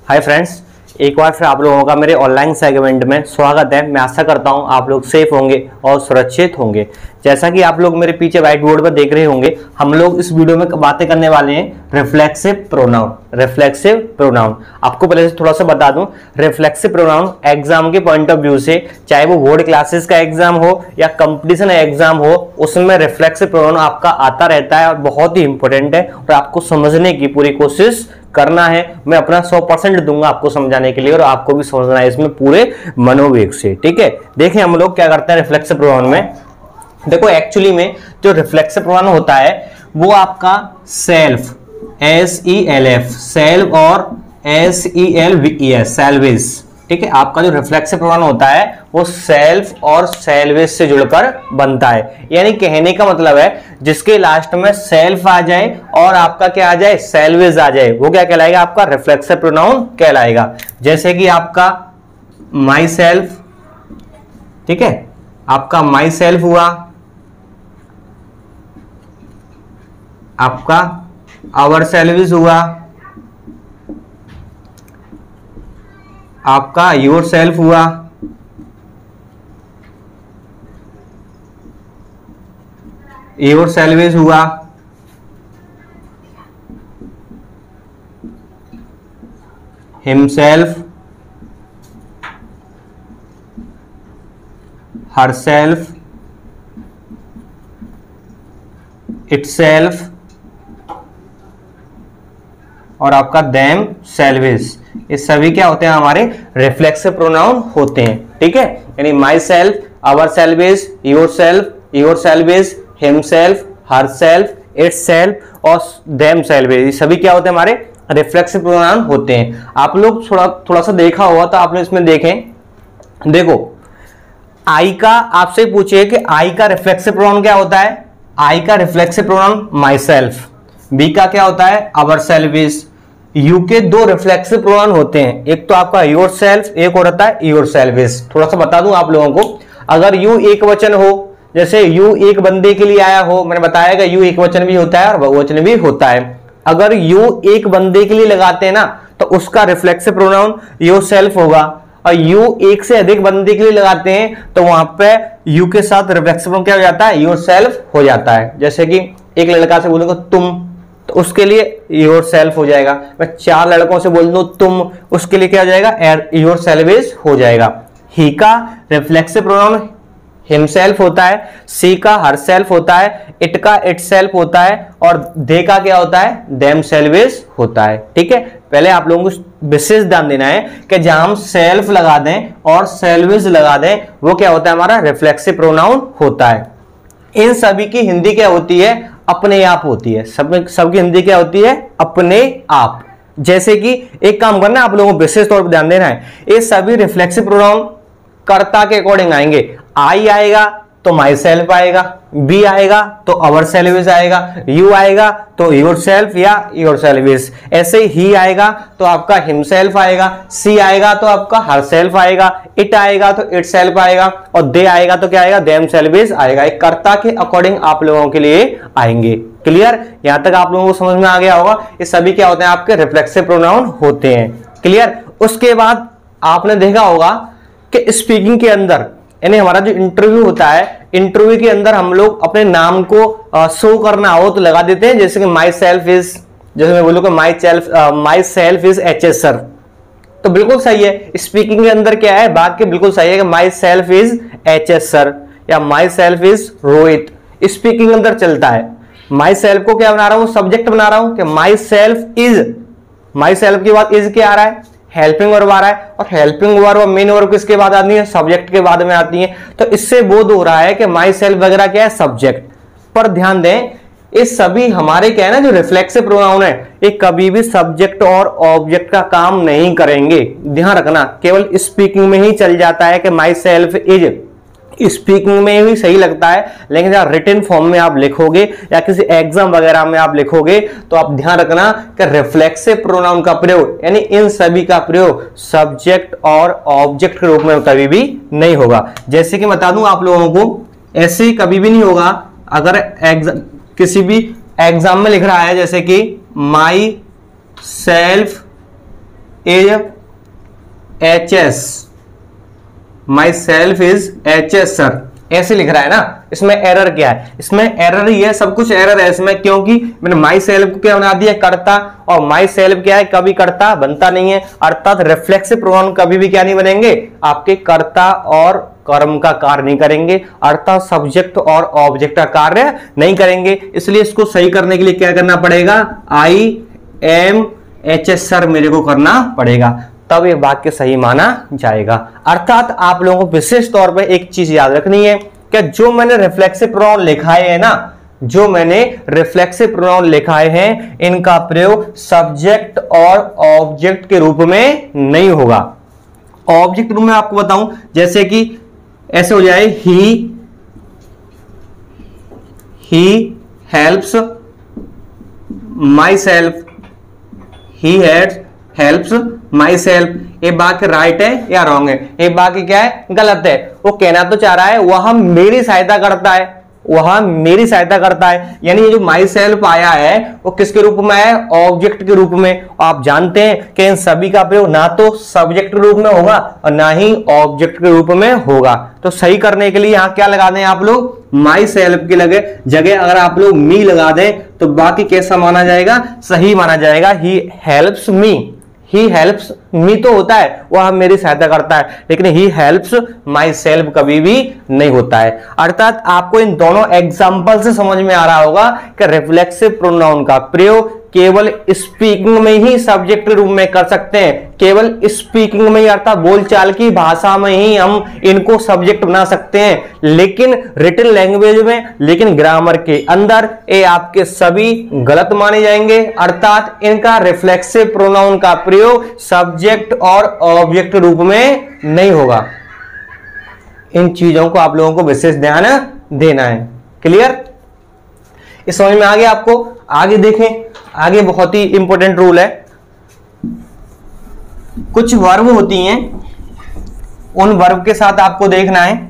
Hi friends, एक बार फिर आप लोगों का मेरे ऑनलाइन सेगमेंट में स्वागत है। मैं आशा करता हूं आप लोग सेफ होंगे और सुरक्षित होंगे। जैसा कि आप लोग मेरे पीछे व्हाइट बोर्ड पर देख रहे होंगे, हम लोग इस वीडियो में बातें करने वाले हैं रिफ्लेक्सिव प्रोनाउन। रिफ्लेक्सिव प्रोनाउन आपको पहले से थोड़ा सा बता दूं, रिफ्लेक्सिव प्रोनाउन एग्जाम के पॉइंट ऑफ व्यू से, चाहे वो बोर्ड क्लासेस का एग्जाम हो या कंपटीशन एग्जाम हो, उसमें रिफ्लेक्सिव प्रोनाउन आपका आता रहता है और बहुत ही इंपॉर्टेंट है और आपको समझने की पूरी कोशिश करना है। मैं अपना 100% दूंगा आपको समझाने के लिए और आपको भी समझना है इसमें पूरे मनोवेग से। ठीक है, देखें हम लोग क्या करते हैं रिफ्लेक्सिव प्रोनाउन में। देखो एक्चुअली में जो रिफ्लेक्सिव प्रोनाउन होता है वो आपका सेल्फ, SELF, सेल्फ और SELVES, सेल्वेज। ठीक है, आपका जो रिफ्लेक्सिव प्रोनाउन होता है वो सेल्फ और सेल्वेज से जुड़कर बनता है। यानी कहने का मतलब है जिसके लास्ट में सेल्फ आ जाए और आपका क्या आ जाए, सेल्वेज आ जाए, वो क्या कहलाएगा, आपका रिफ्लेक्सिव प्रोनाउन कहलाएगा। जैसे कि आपका माई सेल्फ, ठीक है, आपका माई सेल्फ हुआ, आपका आवर सेल्वेज हुआ, आपका योर सेल्फ हुआ, योर सेल्वेज हुआ, हिमसेल्फ, हरसेल्फ, इटसेल्फ और आपका देम सेल्वेज। ये सभी क्या होते हैं, हमारे रिफ्लेक्सिव प्रोनाउन होते हैं। ठीक है, यानी myself, ourselves, yourself, yourselves, himself, herself, itself और देम सेल्वेज, ये सभी क्या होते हैं, हमारे रिफ्लेक्सिव प्रोनाउन होते हैं। आप लोग थोड़ा सा देखा होगा तो आप लोग इसमें देखें। देखो आई का आपसे पूछे कि आई का रिफ्लेक्सिव प्रोनाउन क्या होता है। आई का reflexive pronoun myself, B का क्या होता है, आवर सेल्वेज। यू के दो रिफ्लेक्सिव प्रोनाउन होते हैं, एक तो आपका योर सेल्फ, एक और होता है योर सेल्वेज। थोड़ा सा बता दूं आप लोगों को, अगर यू एक वचन हो, जैसे यू एक बंदे के लिए आया हो, मैंने बताया कि यू एक वचन भी होता है और बहुवचन भी होता है। अगर यू एक बंदे के लिए लगाते हैं ना तो उसका रिफ्लेक्सिव प्रोनाउन योर सेल्फ होगा, और यू एक से अधिक बंदे के लिए लगाते हैं तो वहां पे यू के साथ रिफ्लेक्सिव प्रोनाउन क्या हो जाता है, योर सेल्फ हो जाता है। जैसे कि एक लड़का से बोलूंगा तुम, तो उसके लिए योर सेल्फ हो जाएगा। मैं चार लड़कों से बोल दूं तुम, उसके लिए क्या हो जाएगा, योर सेल्वेज हो जाएगा। ही का रिफ्लेक्सिव प्रोनाउन हिमसेल्फ होता है, सी का हरसेल्फ होता है, इट का इटसेल्फ होता है और दे का क्या होता है, देम सेल्वेज होता है। ठीक है, पहले आप लोगों को विशेष ध्यान देना है कि जहां हम सेल्फ लगा दें और सेल्वेज लगा दें वो क्या होता है, हमारा रिफ्लेक्सिव प्रोनाउन होता है। इन सभी की हिंदी क्या होती है, अपने आप होती है। सबकी हिंदी क्या होती है, अपने आप। जैसे कि एक काम करना है, आप लोगों को विशेष तौर पर ध्यान देना है, ये सभी रिफ्लेक्सिव प्रोनाउन कर्ता के अकॉर्डिंग आएंगे। आई आएगा तो माई सेल्फ आएगा, बी आएगा तो अवर सेल्वेज आएगा, यू आएगा तो योर सेल्फ या योर सेल्वेज, ऐसे ही आएगा तो आपका हिमसेल्फ आएगा, सी आएगा तो आपका हर सेल्फ आएगा, इट आएगा तो इट सेल्फ आएगा और दे आएगा तो क्या आएगा, देम सेल्वेज आएगा। एक कर्ता के अकॉर्डिंग आप लोगों के लिए आएंगे। क्लियर, यहां तक आप लोगों को समझ में आ गया होगा। ये सभी क्या होते हैं, आपके रिफ्लेक्सिव प्रोनाउन होते हैं। क्लियर, उसके बाद आपने देखा होगा कि स्पीकिंग के अंदर, यानी हमारा जो इंटरव्यू होता है, इंटरव्यू के अंदर हम लोग अपने नाम को शो करना हो तो लगा देते हैं। जैसे कि माई सेल्फ इज, जैसे मैं बोलूँ माई सेल्फ इज HS सर, तो बिल्कुल सही है। स्पीकिंग के अंदर क्या है, वाक्य बिल्कुल सही है कि my self is HS sir या my self is Rohit. Speaking के अंदर चलता है। माई सेल्फ को क्या बना रहा हूं, सब्जेक्ट बना रहा हूं कि my self is, my self के बाद इज क्या आ रहा है, हेल्पिंग वर्ब आ रहा है, और हेल्पिंग वर्ब और मेन वर्ब किसके बाद आती है, सब्जेक्ट के बाद में आती है। तो इससे बोध हो रहा है कि माई सेल्फ वगैरह क्या है, सब्जेक्ट। पर ध्यान दें, ये सभी हमारे क्या है ना, जो रिफ्लेक्सिव प्रोनाउन है, ये कभी भी सब्जेक्ट और ऑब्जेक्ट का काम नहीं करेंगे। ध्यान रखना, केवल स्पीकिंग में ही चल जाता है कि माई सेल्फ इज, स्पीकिंग में भी सही लगता है, लेकिन जब रिटन फॉर्म में आप लिखोगे या किसी एग्जाम वगैरह में आप लिखोगे तो आप ध्यान रखना कि रिफ्लेक्सिव प्रोनाउन का प्रयोग, यानी इन सभी का प्रयोग सब्जेक्ट और ऑब्जेक्ट के रूप में कभी भी नहीं होगा। जैसे कि बता दूं आप लोगों को, ऐसे कभी भी नहीं होगा अगर किसी भी एग्जाम में लिख रहा है जैसे कि my self is HS, my self is HS sir, ऐसे लिख रहा है ना। इसमें एरर क्या है? इसमें एरर ही है, सब कुछ एरर है इसमें, क्योंकि मैंने माई सेल्फ को क्या बना दिया? कर्ता, और माई सेल्फ क्या है? कभी कर्ता बनता नहीं है, अर्थात रिफ्लेक्सिव प्रोनाउन कभी भी क्या नहीं बनेंगे? आपके कर्ता और कर्म का कार्य नहीं करेंगे, अर्थात सब्जेक्ट और ऑब्जेक्ट का कार्य नहीं करेंगे। इसलिए इसको सही करने के लिए क्या करना पड़ेगा? IMHS सर मेरे को करना पड़ेगा, तब ये वाक्य सही माना जाएगा। अर्थात आप लोगों को विशेष तौर पे एक चीज याद रखनी है कि जो मैंने रिफ्लेक्सिव प्रोनाउन लिखाए हैं ना, जो मैंने रिफ्लेक्सिव प्रोनाउन लिखाए हैं, इनका प्रयोग सब्जेक्ट और ऑब्जेक्ट के रूप में नहीं होगा। ऑब्जेक्ट रूप में आपको बताऊं, जैसे कि ऐसे हो जाए, he helps my self, he helps my self. ये वाक्य राइट है या रॉन्ग है? ये वाक्य क्या है? गलत है। वो कहना तो चाह रहा है वह मेरी सहायता करता है, वह मेरी सहायता करता है, यानी ये जो माई सेल्फ आया है वो किसके रूप में है? ऑब्जेक्ट के रूप में। आप जानते हैं कि इन सभी का प्रयोग ना तो सब्जेक्ट के रूप में होगा और ना ही ऑब्जेक्ट के रूप में होगा। तो सही करने के लिए यहां क्या लगा दें आप लोग? माई सेल्फ की जगह अगर आप लोग मी लगा दें तो बाकी कैसा माना जाएगा? सही माना जाएगा। He helps me, he helps me तो होता है वह मेरी सहायता करता है, लेकिन ही हेल्प्स माई सेल्फ कभी भी नहीं होता है। अर्थात आपको इन दोनों एग्जाम्पल से समझ में आ रहा होगा कि रिफ्लेक्सिव प्रोनाउन का प्रयोग केवल स्पीकिंग में ही सब्जेक्ट रूप में कर सकते हैं, केवल स्पीकिंग में ही, अर्थात बोलचाल की भाषा में ही हम इनको सब्जेक्ट बना सकते हैं, लेकिन रिटन लैंग्वेज में, लेकिन ग्रामर के अंदर ये आपके सभी गलत माने जाएंगे। अर्थात इनका रिफ्लेक्सिव प्रोनाउन का प्रयोग सब्जेक्ट और ऑब्जेक्ट रूप में नहीं होगा। इन चीजों को आप लोगों को विशेष ध्यान देना है। क्लियर? इस समझ में आ गया आपको? आगे देखें, आगे बहुत ही इंपॉर्टेंट रूल है। कुछ वर्ब होती हैं, उन वर्ब के साथ आपको देखना है,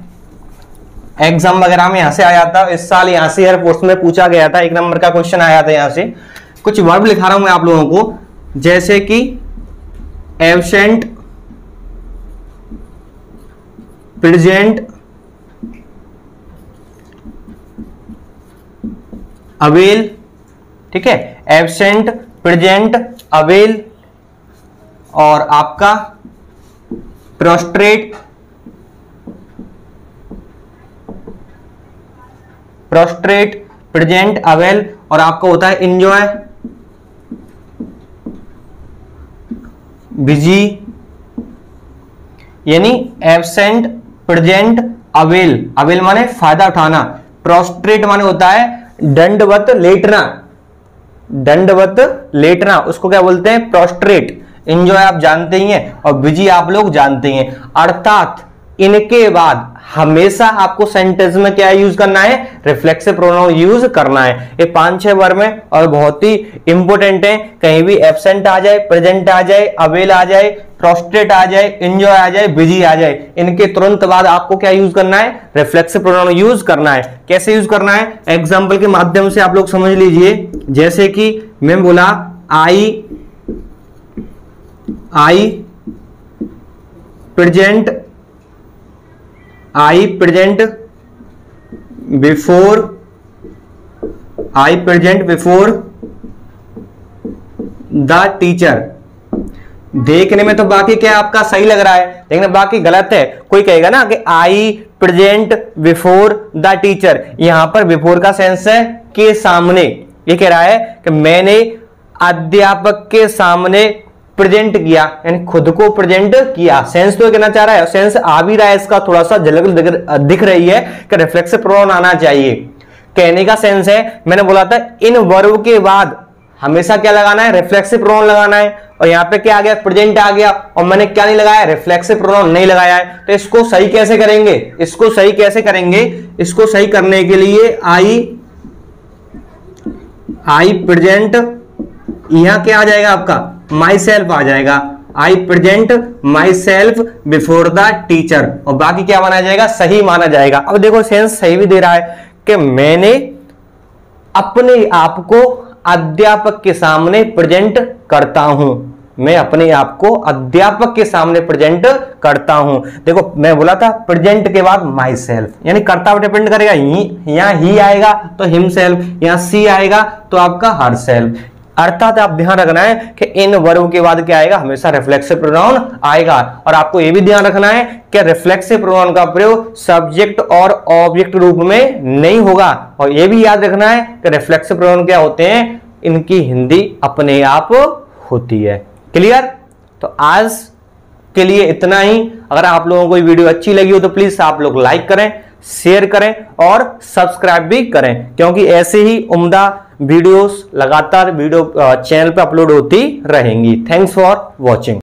एग्जाम वगैरह में यहां से आया था, इस साल यहां से एयरफोर्स में पूछा गया था, 1 नंबर का क्वेश्चन आया था यहां से। कुछ वर्ब लिखा रहा हूं मैं आप लोगों को, जैसे कि एब्सेंट, प्रेजेंट, अवेल, ठीक है, एब्सेंट, प्रेजेंट, अवेल, और आपका प्रोस्ट्रेट, प्रेजेंट, अवेल, और आपका होता है इंजॉय, बिजी। यानी एब्सेंट, प्रेजेंट, अवेल, अवेल माने फायदा उठाना, प्रोस्ट्रेट माने होता है दंडवत लेटना, दंडवत लेटना, उसको क्या बोलते हैं? प्रोस्ट्रेट। एंजॉय आप जानते ही हैं, और बिजी आप लोग जानते ही हैं। अर्थात इनके बाद हमेशा आपको सेंटेंस में क्या यूज करना है? रिफ्लेक्सिव प्रोनाउन यूज करना है। ये 5-6 वर्ब में और बहुत ही इंपॉर्टेंट है। कहीं भी एब्सेंट आ जाए, प्रेजेंट आ जाए, अवेल आ जाए, प्रोस्ट्रेट आ जाए, एंजॉय आ जाए, बिजी आ जाए, इनके तुरंत बाद आपको क्या यूज करना है? रिफ्लेक्सिव प्रोनाउन यूज करना है। कैसे यूज करना है? एग्जाम्पल के माध्यम से आप लोग समझ लीजिए। जैसे कि मैं बोला आई प्रेजेंट बिफोर द टीचर। देखने में तो बाकी क्या आपका सही लग रहा है, लेकिन बाकी गलत है। कोई कहेगा ना कि आई प्रेजेंट बिफोर द टीचर, यहां पर बिफोर का सेंस है के सामने। ये कह रहा है कि मैंने अध्यापक के सामने प्रेजेंट किया, यानी खुद को प्रेजेंट किया। सेंस तो कहना चाह रहा है, सेंस आ भी रहा है, इसका थोड़ा सा झलक दिख रही है कि रिफ्लेक्सिव प्रोनाउन आना चाहिए। कहने का सेंस है, मैंने बोला था इन वर्ब के बाद हमेशा क्या लगाना है? रिफ्लेक्सिव प्रोनाउन लगाना है। और यहां पे क्या आ गया? प्रेजेंट आ गया, और मैंने क्या नहीं लगाया? रिफ्लेक्सिव प्रोनाउन नहीं लगाया है। तो इसको सही कैसे करेंगे? इसको सही कैसे करेंगे? इसको सही करने के लिए आई प्रेजेंट, यहां क्या आ जाएगा आपका? माई सेल्फ आ जाएगा। I present my self before the teacher, और बाकी क्या माना जाएगा? सही माना जाएगा। अब देखो सेंस सही भी दे रहा है कि मैंने अपने आप को अध्यापक के सामने प्रेजेंट करता हूं। मैं अपने आप को अध्यापक के सामने प्रेजेंट करता हूं। देखो मैं बोला था प्रेजेंट के बाद माई सेल्फ, यानी कर्ता पर डिपेंड करेगा, यहां ही आएगा तो हिमसेल्फ, यहां सी आएगा तो आपका हर सेल्फ। अर्थात आप ध्यान रखना है कि इन वर्ब के बाद क्या आएगा, हमेशा रिफ्लेक्सिव प्रोनाउन आएगा। और आपको यह भी ध्यान रखना है कि रिफ्लेक्सिव प्रोनाउन का प्रयोग सब्जेक्ट और ऑब्जेक्ट रूप में नहीं होगा। और यह भी याद रखना है कि रिफ्लेक्सिव प्रोनाउन क्या होते हैं, इनकी हिंदी अपने आप होती है। क्लियर? तो आज के लिए इतना ही। अगर आप लोगों को ये वीडियो अच्छी लगी हो तो प्लीज आप लोग लाइक करें, शेयर करें और सब्सक्राइब भी करें, क्योंकि ऐसे ही उम्दा वीडियोस लगातार वीडियो चैनल पे अपलोड होती रहेंगी। Thanks for watching.